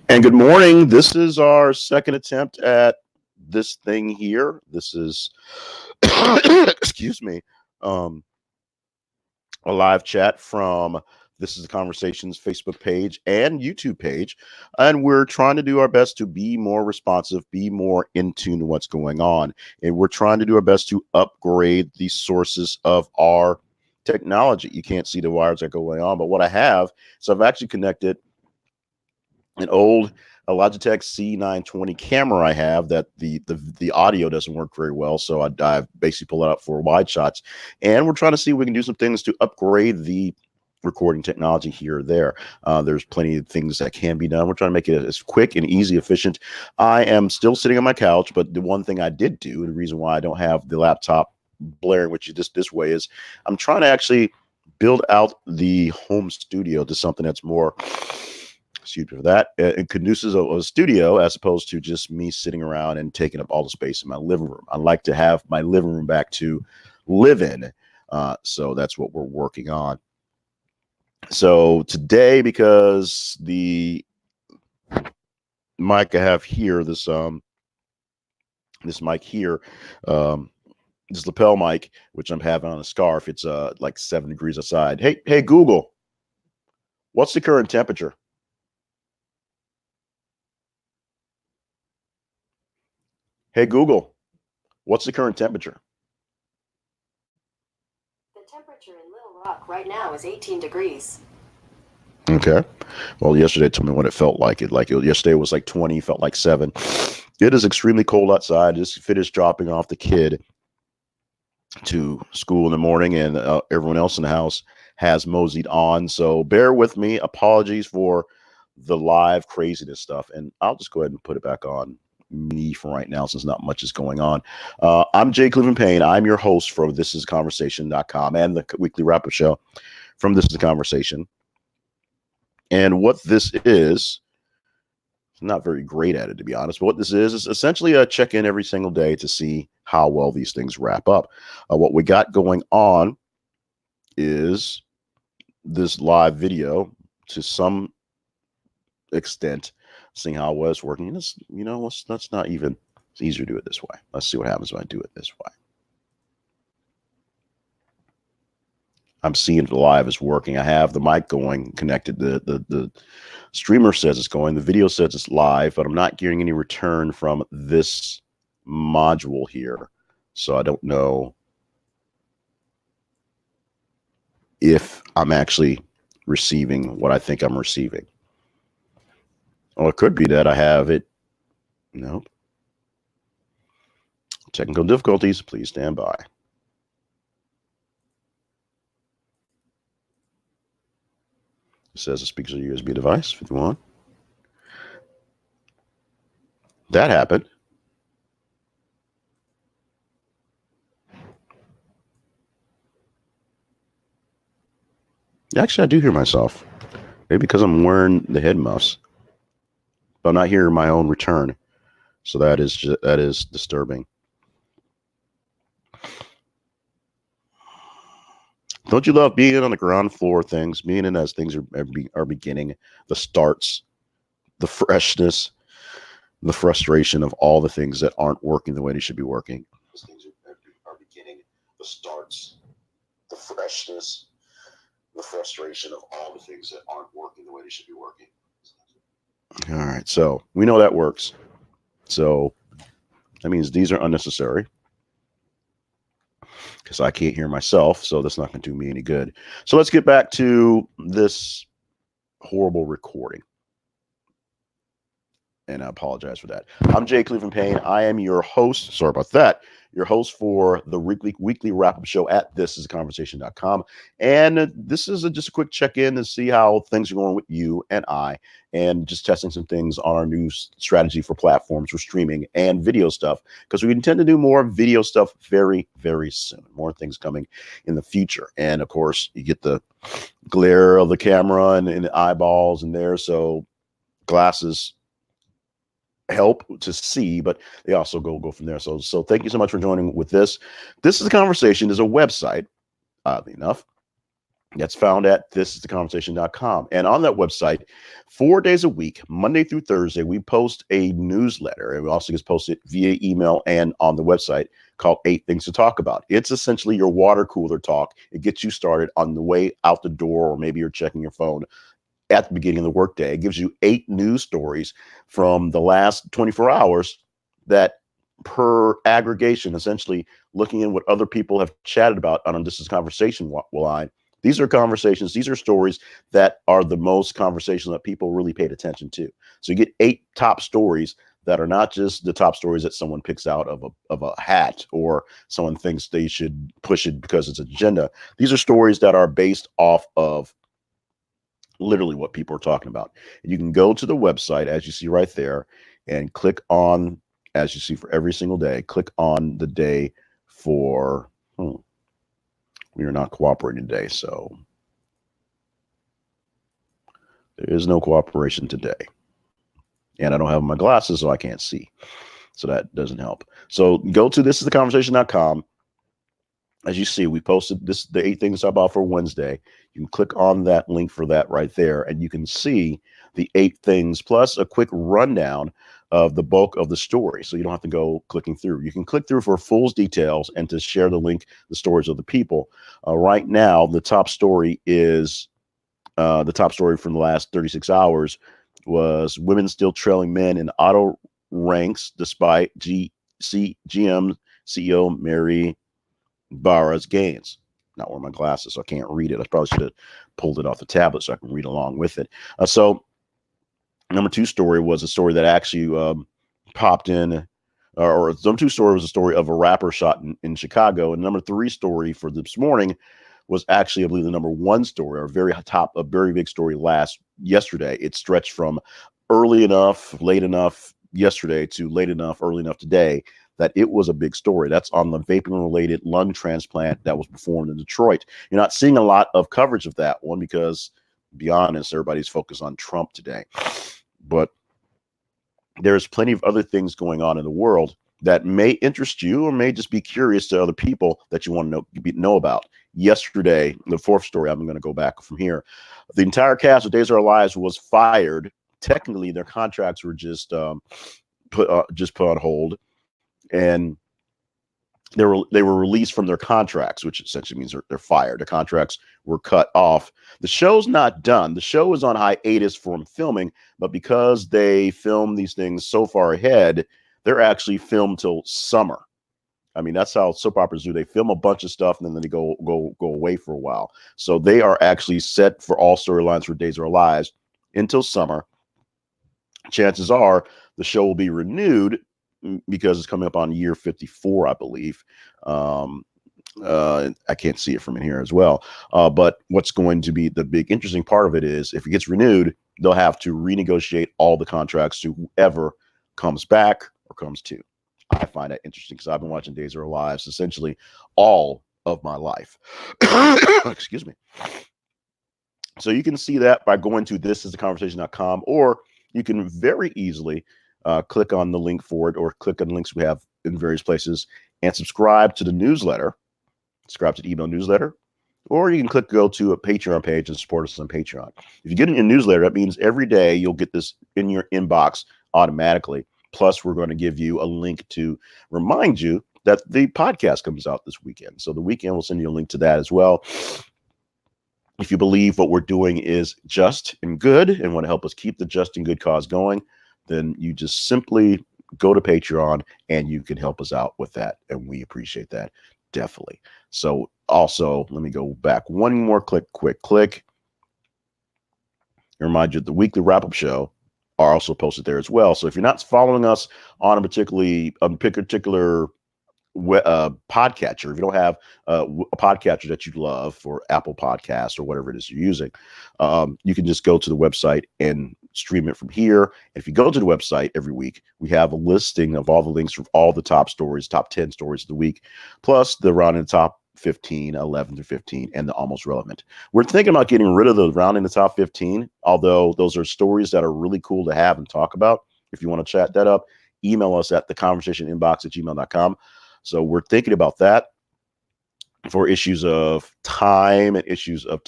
And good morning. This is our second attempt at this thing here. This is, excuse me, um, a live chat from This is the Conversations Facebook page and YouTube page. And we're trying to do our best to be more responsive, be more in tune to what's going on. And we're trying to do our best to upgrade the sources of our technology. You can't see the wires that are going on, but what I have, so I've actually connected an old a Logitech C920 camera I have that the audio doesn't work very well, so I basically pull it out for wide shots, and we're trying to see if we can do some things to upgrade the recording technology here or there. There's plenty of things that can be done. We're trying to make it as quick and easy, efficient. I am still sitting on my couch, but the one thing I did do, the reason why I don't have the laptop blaring, which is just this way, is I'm trying to actually build out the home studio to something that's more, excuse me for that, it conduces a studio as opposed to just me sitting around and taking up all the space in my living room. I like to have my living room back to live in. So that's what we're working on. So today, because the mic I have here, this mic here, this lapel mic, which I'm having on a scarf, it's like 7 degrees outside. Hey Google, what's the current temperature? Hey Google, what's the current temperature? The temperature in Little Rock right now is 18 degrees. Okay. Well, yesterday told me what it felt like. Yesterday was like 20, felt like 7. It is extremely cold outside. Just finished dropping off the kid to school in the morning, and everyone else in the house has moseyed on. So bear with me. Apologies for the live craziness stuff, and I'll just go ahead and put it back on me for right now since not much is going on. I'm Jay Cleveland Payne. I'm your host for thisisconversation.com and the weekly wrap-up show from This is the Conversation. And what this is, not very great at it, to be honest, but what this is essentially a check-in every single day to see how well these things wrap up. What we got going on is this live video to some extent, seeing how well it's working. And let's not even, it's easier to do it this way. Let's see what happens when I do it this way. I'm seeing the live is working. I have the mic going connected. The streamer says it's going. The video says it's live, but I'm not getting any return from this module here. So I don't know if I'm actually receiving what I think I'm receiving. Well, it could be that I have it. Nope. Technical difficulties. Please stand by. It says it speaks to a USB device, 51. That happened. Actually, I do hear myself. Maybe because I'm wearing the head muffs. But I'm not hearing my own return. So that is disturbing. Don't you love being on the ground floor things, being in as things are beginning, the starts, the freshness, the frustration of all the things that aren't working the way they should be working. Things are beginning, the starts, the freshness, the frustration of all the things that aren't working the way they should be working. All right, so we know that works. So that means these are unnecessary because I can't hear myself, so that's not going to do me any good. So let's get back to this horrible recording. And I apologize for that. I'm Jay Cleveland Payne. I am your host. Sorry about that. Your host for the weekly wrap-up show at thisisconversation.com. And this is just a quick check-in to see how things are going with you and I, and just testing some things on our new strategy for platforms for streaming and video stuff, because we intend to do more video stuff very, very soon. More things coming in the future. And of course, you get the glare of the camera and the eyeballs in there. So glasses help to see, but they also go from there. So thank you so much for joining with this. This is a Conversation is a website, oddly enough, That's found at thisistheconversation.com. And on that website, 4 days a week, Monday through Thursday, we post a newsletter. And we also get posted via email and on the website called 8 Things to Talk About. It's essentially your water cooler talk. It gets you started on the way out the door, or maybe you're checking your phone at the beginning of the workday. It gives you 8 news stories from the last 24 hours that, per aggregation, essentially looking at what other people have chatted about on This Is Conversation line. These are conversations, these are stories that are the most conversations that people really paid attention to. So you get 8 top stories that are not just the top stories that someone picks out of a hat, or someone thinks they should push it because it's an agenda. These are stories that are based off of literally what people are talking about. And you can go to the website, as you see right there, and click on, as you see for every single day, click on the day for, we are not cooperating today, so there is no cooperation today. And I don't have my glasses, so I can't see. So that doesn't help. So go to thisistheconversation.com. As you see, we posted the 8 things about for Wednesday. You can click on that link for that right there, and you can see the 8 things plus a quick rundown of the bulk of the story. So you don't have to go clicking through. You can click through for full details and to share the link, the stories of the people. Right now, the top story is the top story from the last 36 hours was women still trailing men in auto ranks despite GM CEO Mary Barra's gains. Not wearing my glasses, so I can't read it. I probably should have pulled it off the tablet so I can read along with it. So number 2 story was a story that actually popped in, or number 2 story was a story of a rapper shot in Chicago. And number 3 story for this morning was actually, I believe, the number 1 story, or a very big story yesterday. It stretched from early enough, late enough yesterday to late enough, early enough today, that it was a big story. That's on the vaping-related lung transplant that was performed in Detroit. You're not seeing a lot of coverage of that one because, to be honest, everybody's focused on Trump today. But there's plenty of other things going on in the world that may interest you, or may just be curious to other people that you want to know about. Yesterday, the 4th story, I'm going to go back from here. The entire cast of Days of Our Lives was fired. Technically, their contracts were just put on hold, and they were released from their contracts, which essentially means they're fired. The contracts were cut off. The show's not done. The show is on hiatus from filming, but because they film these things so far ahead, they're actually filmed till summer. I mean, that's how soap operas do. They film a bunch of stuff and then they go away for a while. So they are actually set for all storylines for Days of Our Lives until summer. Chances are the show will be renewed because it's coming up on year 54, I believe. I can't see it from in here as well. But what's going to be the big interesting part of it is, if it gets renewed, they'll have to renegotiate all the contracts to whoever comes back or comes to. I find that interesting because I've been watching Days of Our Lives essentially all of my life. Excuse me. So you can see that by going to thisistheconversation.com, or you can very easily click on the link for it, or click on the links we have in various places and subscribe to the newsletter, subscribe to the email newsletter, or you can go to a Patreon page and support us on Patreon. If you get in your newsletter, that means every day you'll get this in your inbox automatically. Plus, we're going to give you a link to remind you that the podcast comes out this weekend. So the weekend will send you a link to that as well. If you believe what we're doing is just and good and want to help us keep the just and good cause going, then you just simply go to Patreon and you can help us out with that. And we appreciate that, definitely. So also, let me go back one more quick click. Remind you, the weekly wrap-up show are also posted there as well. So if you're not following us on a particular podcatcher, if you don't have a podcatcher that you love for Apple Podcasts or whatever it is you're using, you can just go to the website and stream it from here. And if you go to the website every week, we have a listing of all the links from all the top stories, top 10 stories of the week, plus the round in the top 15, 11 through 15, and the almost relevant. We're thinking about getting rid of the round in the top 15, although those are stories that are really cool to have and talk about. If you want to chat that up, email us at theconversationinbox@gmail.com. So we're thinking about that. for issues of time and issues of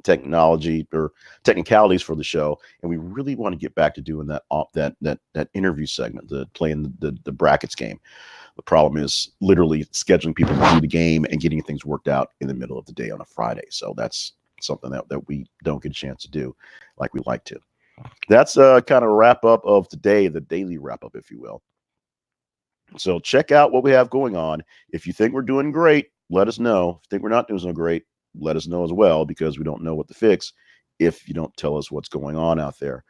technology or technicalities for the show, and we really want to get back to doing that interview segment, the playing the brackets game. The problem is literally scheduling people to do the game and getting things worked out in the middle of the day on a Friday. So that's something that we don't get a chance to do like we like to. That's a kind of wrap up of today, the daily wrap up, if you will. So check out what we have going on. If you think we're doing great, let us know. If you think we're not doing so great, let us know as well, because we don't know what to fix if you don't tell us what's going on out there.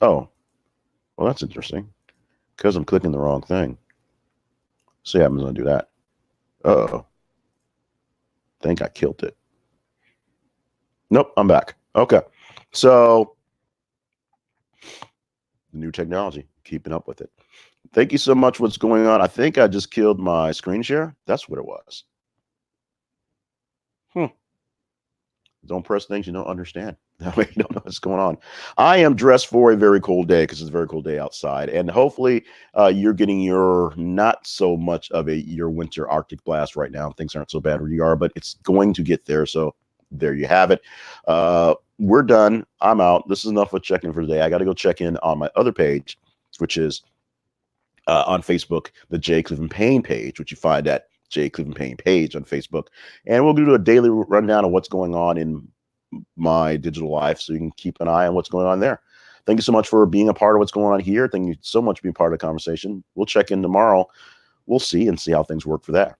Oh, well, that's interesting, because I'm clicking the wrong thing. See what happens when I do that. Uh-oh. Think I killed it. Nope, I'm back. Okay. So, new technology, keeping up with it. Thank you so much. What's going on? I think I just killed my screen share. That's what it was. Don't press things you don't understand. That way you don't know what's going on. I am dressed for a very cold day because it's a very cold day outside. And hopefully you're getting your not so much of your winter Arctic blast right now. Things aren't so bad where you are, but it's going to get there. So there you have it. We're done. I'm out. This is enough of check-in for today. I got to go check in on my other page, which is on Facebook, the J. Cleveland Payne page, which you find at J. Cleveland Payne page on Facebook. And we'll do a daily rundown of what's going on in my digital life, so you can keep an eye on what's going on there. Thank you so much for being a part of what's going on here. Thank you so much for being part of the conversation. We'll check in tomorrow. We'll see how things work for that.